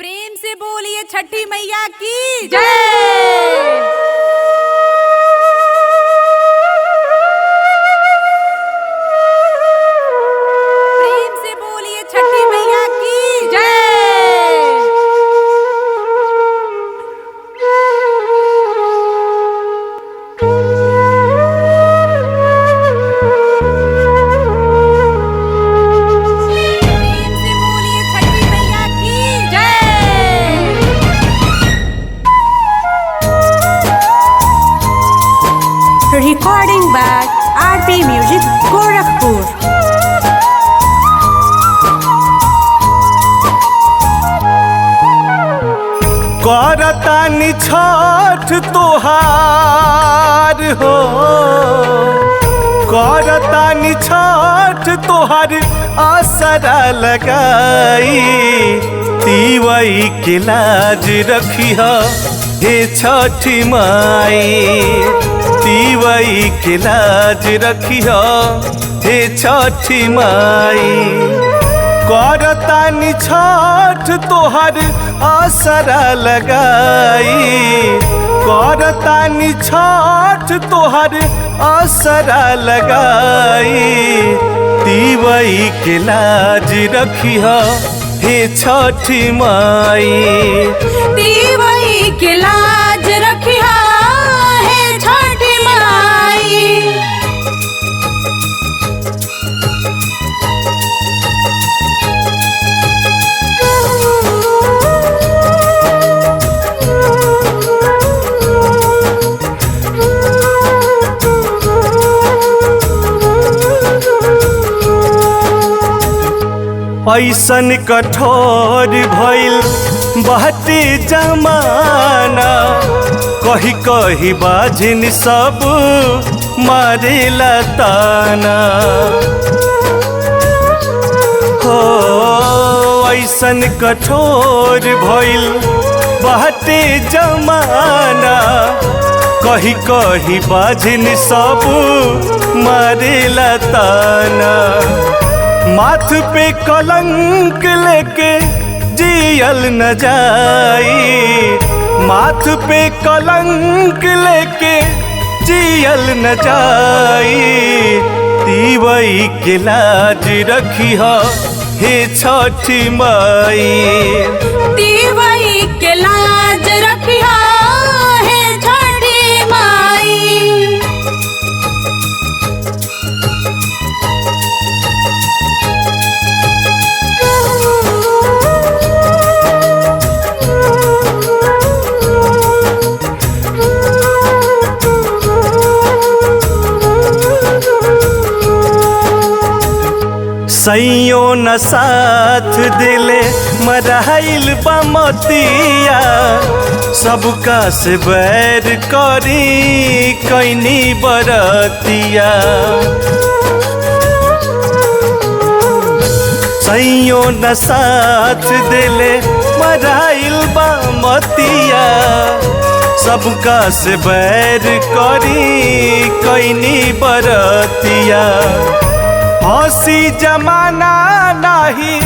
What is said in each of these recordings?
प्रेम से बोलिए छठी मैया की जय। प्रेम से बोलिए छठी मैया की जय। Recording by RP Music Gorakhpur। करतानी छठ तोहार हो, करतानी छठ तोहार आसरा लगाई, तीवई के लाज रखिह हे छठी माई, तीवई के लाज रखिह हे छठी माई। करतानी छठ तोहर आसरा लगाई, करतानी छठ तोहर आसरा लगाई, तीवई के लाज रखिह हे छठी माई, तीवई के लाज रखिह हे छठी माई। ऐसन कठोर भइल बाटे जमाना, कही कही बाझिन सब मारेला ताना हो। ऐसन कठोर भइल बाटे जमाना, कही कही बाझिन सब मारेला ताना। माथ पे कलंक लेके जियल न जाई, माथ पे कलंक लेके जियल न जाई, तीवई के लाज रखिह हे छठी माई, तीवई के लाज रखिह हे छठी माई। सैयो न साथ दिले मराइल बमतिया, सबका से बैर करी कैनी बरतिया। सैयो न साथ दिले मराइल बमतिया, सबका से बैर करी कैनी बरतिया। हंसी जमाना नाही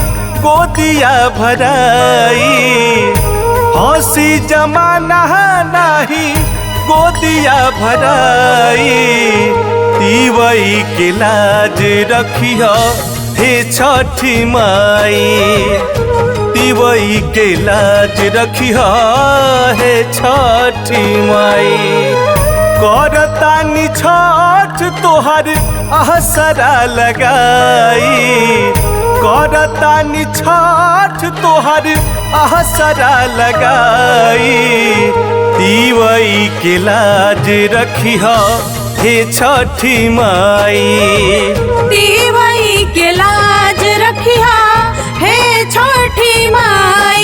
गोदिया भराई, हंसी जमाना नाही गोदिया भराई, तीवई के लाज रखिह हे छठी माई, तीवई के लाज रखिह हे छठी माई। करतानी छठ तोहर आसरा लगाई, करतानी छठ तोहर आसरा लगाई, तीवई के लाज रखिह हे छठी माई, तीवई के लाज रखिह हे छठी माई।